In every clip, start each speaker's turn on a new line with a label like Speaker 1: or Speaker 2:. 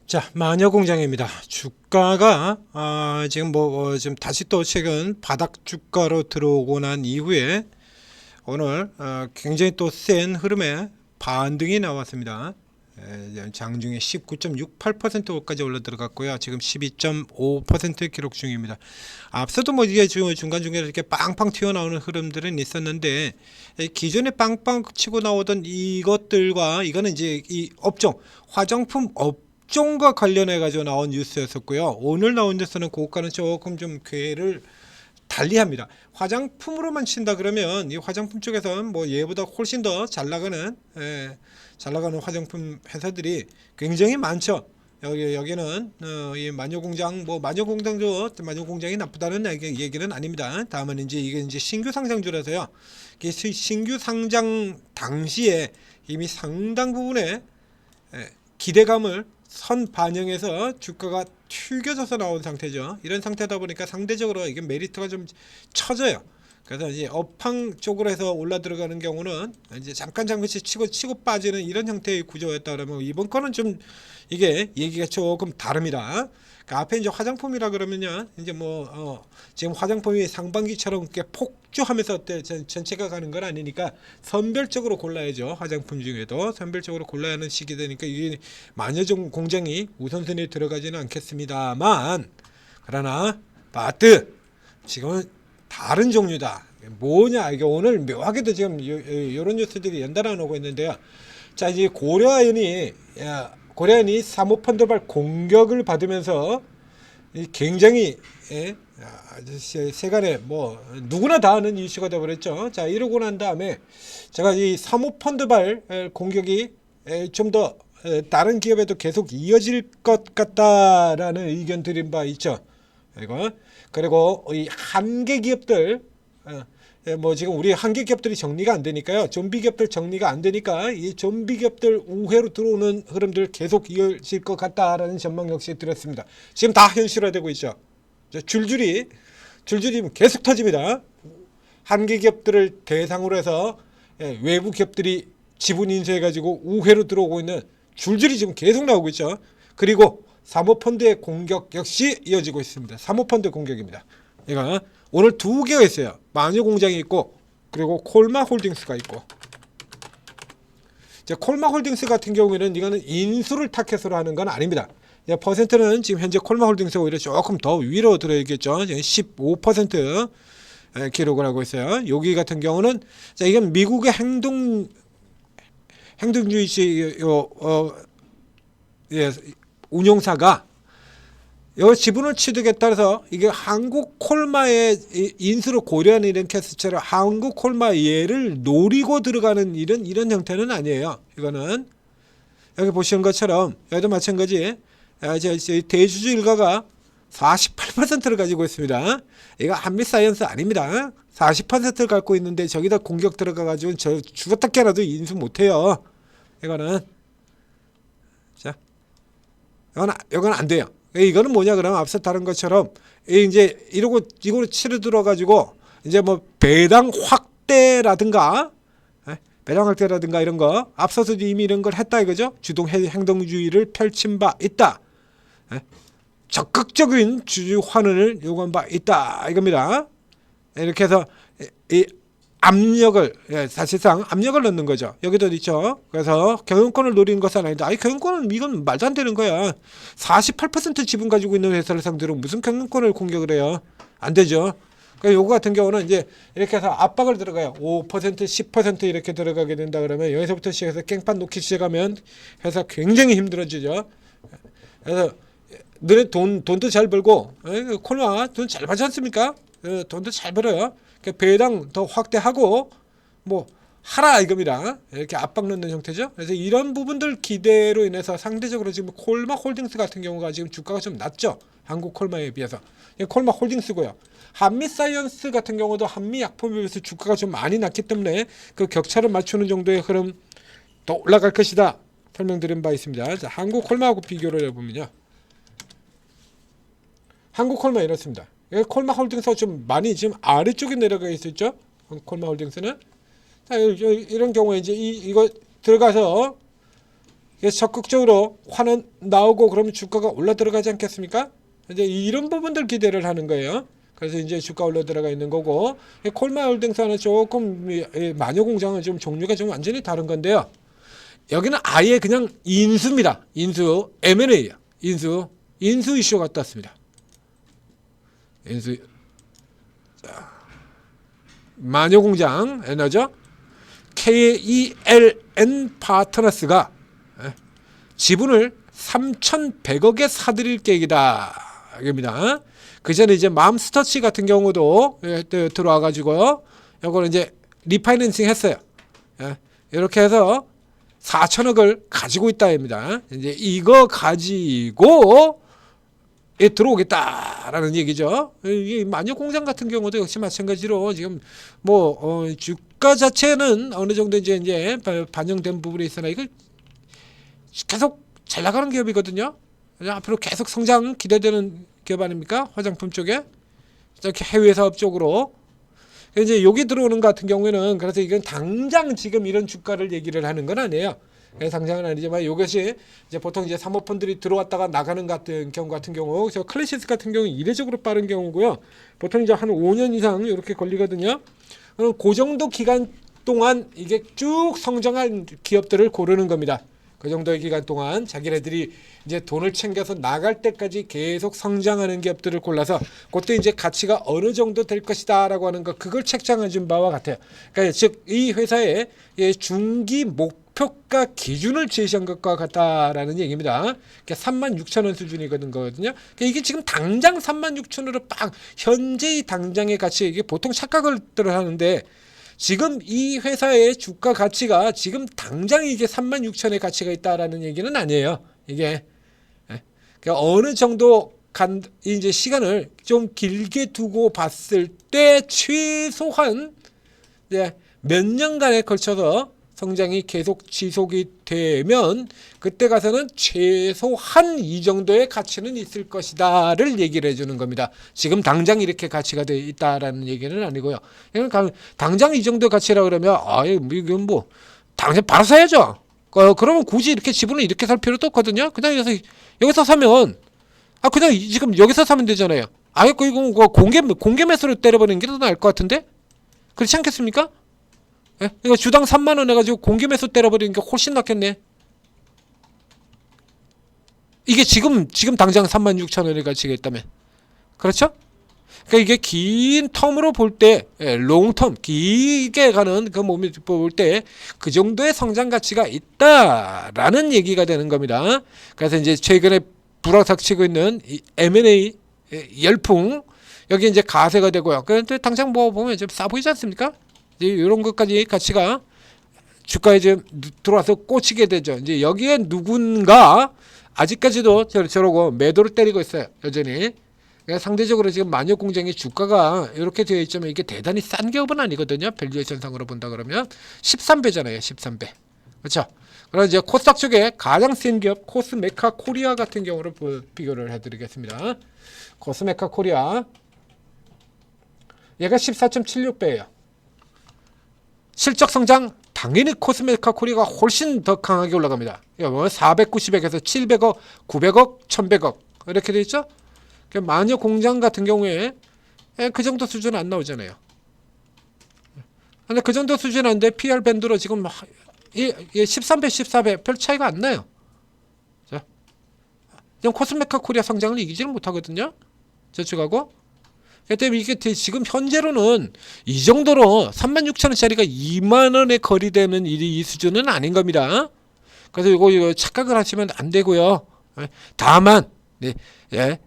Speaker 1: 자, 마녀공장입니다. 주가가 지금 지금 다시 또 최근 바닥 주가로 들어오고 난 이후에 오늘 굉장히 또 센 흐름의 반등이 나왔습니다. 장중에 19.68%까지 올라 들어갔고요. 지금 12.5% 기록 중입니다. 앞서도 뭐 이게 중간중간에 이렇게 빵빵 튀어나오는 흐름들은 있었는데, 기존에 빵빵 치고 나오던 이것들과 이거는 이제 이 업종, 화장품 업종과 관련해 가지고 나온 뉴스였었고요. 오늘 나온 뉴스는 고가는 조금 좀 궤를 달리합니다. 화장품으로만 친다 그러면 이 화장품 쪽에서는 뭐 얘보다 훨씬 더 잘 나가는 화장품 회사들이 굉장히 많죠. 여기는 이 마녀공장, 뭐 마녀공장도 마녀공장이 나쁘다는 얘기는 아닙니다. 다만 이제 이게 이제 신규 상장주라서요. 신규 상장 당시에 이미 상당 부분의 기대감을 선 반영해서 주가가 튀겨져서 나온 상태죠. 이런 상태다 보니까 상대적으로 이게 메리트가 좀 처져요. 그래서 이제 업황 쪽으로 해서 올라 들어가는 경우는 이제 잠깐씩 치고 빠지는 이런 형태의 구조였다 그러면, 이번 거는 좀 이게 얘기가 조금 다릅니다. 그러니까 앞에 이제 화장품이라 그러면요, 이제 지금 화장품이 상반기처럼 이렇게 폭주하면서 전체가 가는 건 아니니까 선별적으로 골라야죠. 화장품 중에도 선별적으로 골라야 하는 시기 되니까 이게 마녀종 공장이 우선순위에 들어가지는 않겠습니다만, 그러나 바트 지금은 다른 종류다. 뭐냐, 이게 오늘 묘하게도 지금 이런 뉴스들이 연달아 나오고 있는데요. 자, 이제 고려아연이 사모펀드발 공격을 받으면서 굉장히 세간에 뭐 누구나 다 아는 이슈가 되어버렸죠. 자, 이러고 난 다음에 제가 이 사모펀드발 공격이 좀 더 다른 기업에도 계속 이어질 것 같다라는 의견 드린 바 있죠. 그리고 이 한계 기업들, 뭐 지금 우리 한계 기업들이 정리가 안 되니까요. 좀비 기업들 정리가 안 되니까 이 좀비 기업들 우회로 들어오는 흐름들 계속 이어질 것 같다라는 전망 역시 드렸습니다. 지금 다 현실화되고 있죠. 줄줄이 계속 터집니다. 한계 기업들을 대상으로 해서 외부 기업들이 지분 인수해가지고 우회로 들어오고 있는 줄줄이 지금 계속 나오고 있죠. 그리고 사모펀드의 공격 역시 이어지고 있습니다. 사모펀드 공격입니다. 이거 오늘 두 개가 있어요. 마녀공장이 있고, 그리고 콜마홀딩스가 있고. 이제 콜마홀딩스 같은 경우에는 이거는 인수를 타켓으로 하는 건 아닙니다. 퍼센트는 지금 현재 콜마홀딩스가 오히려 조금 더 위로 들어있겠죠. 15% 기록을 하고 있어요. 여기 같은 경우는, 자, 이건 미국의 행동주의 운용사가 이 지분을 취득했다 해서 이게 한국 콜마의 인수를 고려하는 이런 케이스처럼 한국 콜마 얘를 노리고 들어가는 이런 형태는 아니에요. 이거는 여기 보시는 것처럼 여기도 마찬가지. 대주주 일가가 48%를 가지고 있습니다. 이거 한미사이언스 아닙니다. 40%를 갖고 있는데 저기다 공격 들어가가지고 저 죽었다 깨라도 인수 못해요. 이거는 자, 이건 안 돼요. 이거는 뭐냐 그러면 앞서 다른 것처럼 이제 이거로 치러 들어가지고 이제 뭐 배당 확대라든가 이런 거 앞서서 이미 이런 걸 했다 이거죠. 주동 행동주의를 펼친 바 있다. 적극적인 주주 환원을 요구한 바 있다 이겁니다. 이렇게 해서 이 압력을, 사실상 압력을 넣는 거죠. 여기도 있죠. 그래서 경영권을 노리는 것은 아니다. 아니, 경영권은 이건 말도 안 되는 거야. 48% 지분 가지고 있는 회사를 상대로 무슨 경영권을 공격을 해요? 안 되죠. 그러니까 요거 같은 경우는 이제 이렇게 해서 압박을 들어가요. 5%, 10% 이렇게 들어가게 된다 그러면 여기서부터 시작해서 깽판 놓기 시작하면 회사 굉장히 힘들어지죠. 그래서 너네 돈도 잘 벌고, 콜마 돈 잘 벌지 않습니까? 돈도 잘 벌어요. 배당 더 확대하고 뭐 하라 이겁니다. 이렇게 압박 넣는 형태죠. 그래서 이런 부분들 기대로 인해서 상대적으로 지금 콜마 홀딩스 같은 경우가 지금 주가가 좀 낮죠. 한국 콜마에 비해서. 콜마 홀딩스고요. 한미사이언스 같은 경우도 한미약품에 비해서 주가가 좀 많이 낮기 때문에 그 격차를 맞추는 정도의 흐름 더 올라갈 것이다 설명드린 바 있습니다. 자, 한국 콜마하고 비교를 해보면요. 한국 콜마 이렇습니다. 콜마 홀딩스가 좀 많이 지금 아래쪽에 내려가 있었죠. 콜마 홀딩스는. 자, 이런 경우에 이제 이거 들어가서 적극적으로 환원 나오고 그러면 주가가 올라 들어가지 않겠습니까? 이제 이런 부분들 기대를 하는 거예요. 그래서 이제 주가 올라 들어가 있는 거고, 콜마홀딩스는 조금 마녀공장은 좀 종류가 좀 완전히 다른 건데요. 여기는 아예 그냥 인수입니다. 인수 M&A야. 인수 이슈 갔다 왔습니다. 인수. 자, 마녀공장 에너죠. KELN 파트너스가 지분을 3,100억에 사들일 계획이다. 입니다. 그 전에 이제 맘스터치 같은 경우도 들어와 가지고 이거는 이제 리파이낸싱 했어요. 이렇게 해서 4천억을 가지고 있다입니다. 이제 이거 가지고 들어오겠다라는 얘기죠. 이 마녀공장 같은 경우도 역시 마찬가지로 지금 뭐 주가 자체는 어느 정도 이제 반영된 부분이 있으나 이거 계속 잘 나가는 기업이거든요. 앞으로 계속 성장 기대되는 기업 아닙니까? 화장품 쪽에 이렇게 해외 사업 쪽으로 이제 여기 들어오는 것 같은 경우에는 그래서 이건 당장 지금 이런 주가를 얘기를 하는 건 아니에요. 당장은 아니지만 이것이 이제 보통 이제 사모펀들이 들어왔다가 나가는 경우 같은 경우, 저 클래시스 같은 경우 이례적으로 빠른 경우고요. 보통 이제 한 5년 이상 이렇게 걸리거든요. 그럼 그 정도 기간 동안 이게 쭉 성장한 기업들을 고르는 겁니다. 그 정도의 기간 동안 자기네들이 이제 돈을 챙겨서 나갈 때까지 계속 성장하는 기업들을 골라서 그때 이제 가치가 어느 정도 될 것이다라고 하는 것, 그걸 책정해 준 바와 같아요. 그러니까 즉 이 회사의 중기 목표가 기준을 제시한 것과 같다라는 얘기입니다. 그러니까 36,000원 수준이거든요. 그러니까 이게 지금 당장 36,000원으로 빵 현재의 당장의 가치, 이게 보통 착각을 하는데 지금 이 회사의 주가 가치가 지금 당장 이게 36,000원의 가치가 있다라는 얘기는 아니에요. 이게 그러니까 어느 정도 이제 시간을 좀 길게 두고 봤을 때 최소한 이제 몇 년간에 걸쳐서 성장이 계속 지속이 되면 그때 가서는 최소한 이 정도의 가치는 있을 것이다를 얘기를 해주는 겁니다. 지금 당장 이렇게 가치가 돼 있다라는 얘기는 아니고요. 그러니까 당장 이 정도 가치라 그러면 이건 뭐 당장 바로 사야죠. 그러면 굳이 이렇게 지분을 이렇게 살 필요도 없거든요. 그냥 여기서 사면 그냥 지금 여기서 사면 되잖아요. 이거 공개 매수로 때려버리는 게 더 나을 것 같은데 그렇지 않겠습니까? 이거 주당 3만 원 해가지고 공개 매수 때려버리는 게 훨씬 낫겠네. 이게 지금 당장 36,000원의 가치가 있다면, 그렇죠? 그러니까 이게 긴 텀으로 볼 때, 롱텀 길게 가는 그 몸을 볼 때 그 정도의 성장 가치가 있다라는 얘기가 되는 겁니다. 그래서 이제 최근에 불어닥치고 있는 이 M&A 열풍, 여기 이제 가세가 되고요. 그런데 당장 뭐 보면 좀 싸 보이지 않습니까? 이런 것까지 가치가 주가에 좀 들어와서 꽂히게 되죠. 이제 여기에 누군가 아직까지도 저러고 매도를 때리고 있어요. 여전히. 그러니까 상대적으로 지금 마녀공장의 주가가 이렇게 되어 있지만 이게 대단히 싼 기업은 아니거든요. 밸류에이션 상으로 본다 그러면 13배잖아요. 13배. 그렇죠? 그럼 이제 코스닥 쪽에 가장 센 기업 코스메카 코리아 같은 경우를 비교를 해드리겠습니다. 코스메카 코리아 얘가 14.76배예요. 실적 성장 당연히 코스메카 코리아가 훨씬 더 강하게 올라갑니다. 490억에서 700억, 900억, 1100억 이렇게 돼 있죠. 마녀 공장 같은 경우에 그 정도 수준 안 나오잖아요. 근데 그 정도 수준 안돼 PR 밴드로 지금 13배, 14배 별 차이가 안 나요. 자, 그냥 코스메카 코리아 성장을 이기지는 못하거든요. 저축하고. 그때 이게 지금 현재로는 이 정도로 36,000원짜리가 2만원에 거리되는 이 수준은 아닌 겁니다. 그래서 이거 착각을 하시면 안 되고요. 다만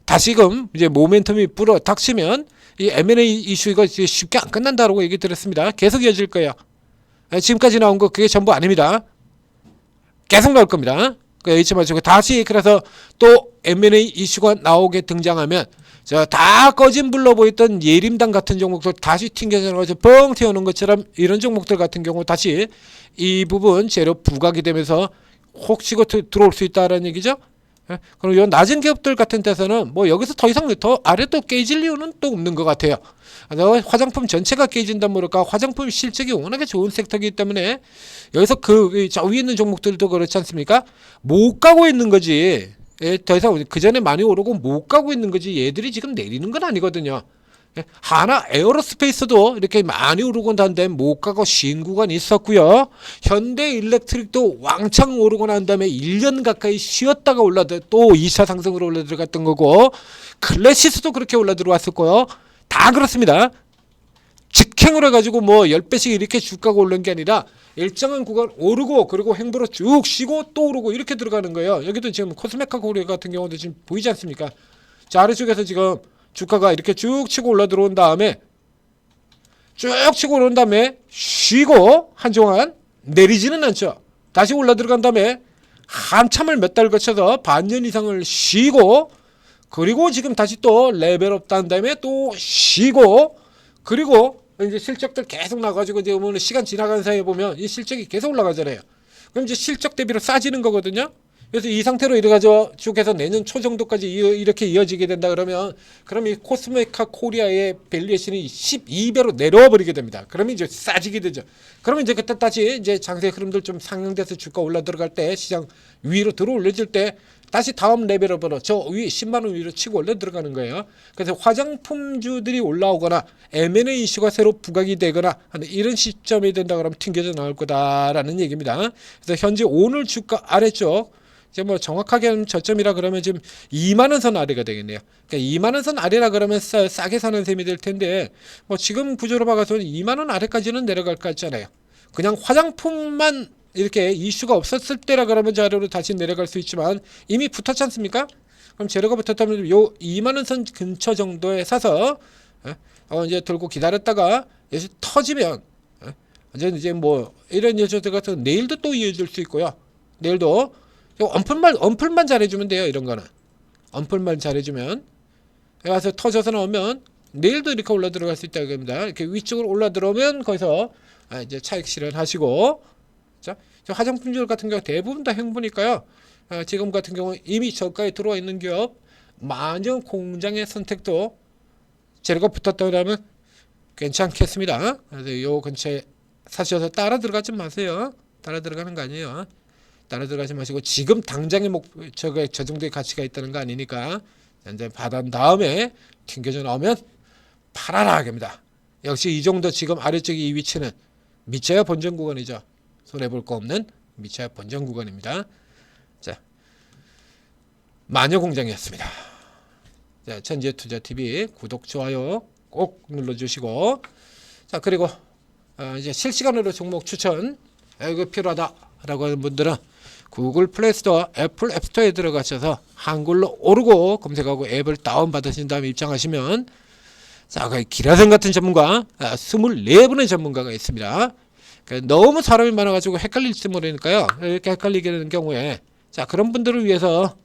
Speaker 1: 다시금 이제 모멘텀이 불어 닥치면 이 M&A 이슈가 쉽게 안 끝난다라고 얘기 드렸습니다. 계속 이어질 거예요. 지금까지 나온 거 그게 전부 아닙니다. 계속 나올 겁니다. 잊지 마시고 다시 그래서 또 M&A 이슈가 나오게 등장하면 다 꺼진 불로 보였던 예림당 같은 종목들 다시 튕겨져 나가서 뻥 튀어오는 것처럼 이런 종목들 같은 경우 다시 이 부분 재료 부각이 되면서 혹시 들어올 수 있다라는 얘기죠. 예? 그럼 요 낮은 기업들 같은 데서는 뭐 여기서 더 이상 더 아래도 깨질 이유는 또 없는 것 같아요. 화장품 전체가 깨진다 모를까 화장품 실적이 워낙에 좋은 섹터이기 때문에 여기서 저 위에 있는 종목들도 그렇지 않습니까? 못 가고 있는 거지. 예, 더 이상 그 전에 많이 오르고 못 가고 있는 거지. 얘들이 지금 내리는 건 아니거든요. 예, 하나 에어로스페이스도 이렇게 많이 오르고 난 다음에 못 가고 쉰 구간이 있었고요. 현대 일렉트릭도 왕창 오르고 난 다음에 1년 가까이 쉬었다가 또 2차 상승으로 올라 들어갔던 거고, 클래시스도 그렇게 올라 들어왔을 거요. 다 그렇습니다. 직행으로 해가지고 뭐 10배씩 이렇게 주가가 오른 게 아니라 일정한 구간 오르고 그리고 횡보로 쭉 쉬고 또 오르고 이렇게 들어가는 거예요. 여기도 지금 코스메카 코리아 같은 경우도 지금 보이지 않습니까? 자, 아래쪽에서 지금 주가가 이렇게 쭉 치고 올라 들어온 다음에 쭉 치고 올라온 다음에 쉬고 한동안 내리지는 않죠. 다시 올라 들어간 다음에 한참을 몇 달 거쳐서 반년 이상을 쉬고 그리고 지금 다시 또 레벨업 딴 다음에 또 쉬고 그리고 이제 실적들 계속 나가지고 이제 보면 시간 지나가는 사이에 보면 이 실적이 계속 올라가잖아요. 그럼 이제 실적 대비로 싸지는 거거든요. 그래서 이 상태로 이래가지고 쭉 해서 내년 초 정도까지 이렇게 이어지게 된다 그러면 그럼 이 코스메카 코리아의 밸류에이션이 12배로 내려와 버리게 됩니다. 그러면 이제 싸지게 되죠. 그러면 이제 그때 다시 이제 장세 흐름들 좀 상향돼서 주가 올라 들어갈 때 시장 위로 들어 올려질 때 다시 다음 레벨업으로 저 위 10만 원 위로 치고 올라 들어가는 거예요. 그래서 화장품주들이 올라오거나 M&A 이슈가 새로 부각이 되거나 하는 이런 시점이 된다 그러면 튕겨져 나올 거다라는 얘기입니다. 그래서 현재 오늘 주가 아래쪽 이제 뭐 정확하게는 저점이라 그러면 지금 2만 원 선 아래가 되겠네요. 그러니까 2만 원 선 아래라 그러면 싸게 사는 셈이 될 텐데 뭐 지금 구조로 봐서는 2만 원 아래까지는 내려갈 것 같지 않아요. 그냥 화장품만 이렇게 이슈가 없었을 때라 그러면 저 아래로 다시 내려갈 수 있지만 이미 붙었지 않습니까? 그럼 재료가 붙었다면 요 2만 원 선 근처 정도에 사서 이제 들고 기다렸다가 예시 터지면 이제 뭐 이런 여자들 같은 내일도 또 이어질 수 있고요. 내일도 언플만 잘해주면 돼요. 이런 거는 언플만 잘해주면 와서 터져서 나오면 내일도 이렇게 올라 들어갈 수 있다고 합니다. 이렇게 위쪽으로 올라 들어오면 거기서 이제 차익 실현하시고, 자 화장품들 같은 경우 대부분 다 행보니까요. 지금 같은 경우 이미 저가에 들어와 있는 기업 만영 공장의 선택도 재료가 붙었다고 하면 괜찮겠습니다. 그래서 요 근처에 사셔서 따라 들어가지 마세요. 따라 들어가는 거 아니에요. 따라 들어가지 마시고 지금 당장의 저 정도의 가치가 있다는 거 아니니까 이제 받은 다음에 튕겨져 나오면 팔아라 합니다. 역시 이 정도 지금 아래쪽에 이 위치는 미쳐야 본전 구간이죠. 손해볼 거 없는 미쳐야 본전 구간입니다. 자, 마녀공장이었습니다. 자, 천지투자TV 구독 좋아요 꼭 눌러주시고, 자 그리고 이제 실시간으로 종목 추천 이거 필요하다라고 하는 분들은 구글 플레이스토어, 애플 앱스토어에 들어가셔서 한글로 오르고 검색하고 앱을 다운받으신 다음에 입장하시면 자, 기라성 같은 전문가 24분의 전문가가 있습니다. 그러니까 너무 사람이 많아가지고 헷갈릴지 모르니까요. 이렇게 헷갈리게 되는 경우에 자 그런 분들을 위해서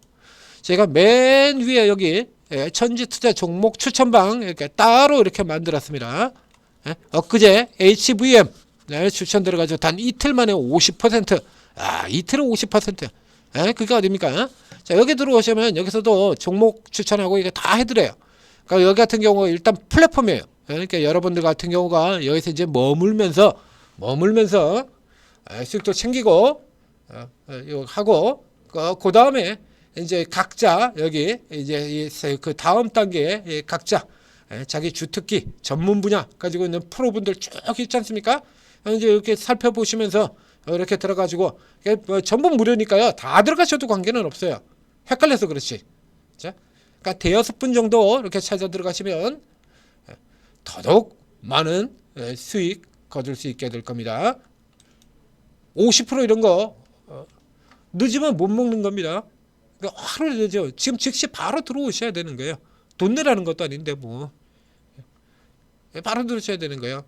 Speaker 1: 제가 맨 위에 여기 천지투자 종목 추천방 이렇게 따로 이렇게 만들었습니다. 엊그제 HVM 추천 들어가지고 단 이틀 만에 50%. 이틀은 50%. 그게 어딥니까? 자, 여기 들어오시면 여기서도 종목 추천하고 이게 다 해드려요. 그러니까 여기 같은 경우 일단 플랫폼이에요. 그러니까 여러분들 같은 경우가 여기서 이제 머물면서 수익도 챙기고 하고 그 다음에 이제 각자 여기 이제 그 다음 단계에 각자 자기 주특기 전문 분야 가지고 있는 프로분들 쭉 있지 않습니까? 이제 이렇게 살펴보시면서 이렇게 들어가지고 전부 무료니까요. 다 들어가셔도 관계는 없어요. 헷갈려서 그렇지. 자, 그러니까 대여섯 분 정도 이렇게 찾아 들어가시면 더더욱 많은 수익 거둘 수 있게 될 겁니다. 50% 이런 거 늦으면 못 먹는 겁니다. 그러니까 하루 늦죠. 지금 즉시 바로 들어오셔야 되는 거예요. 돈 내라는 것도 아닌데 뭐 바로 들어오셔야 되는 거예요.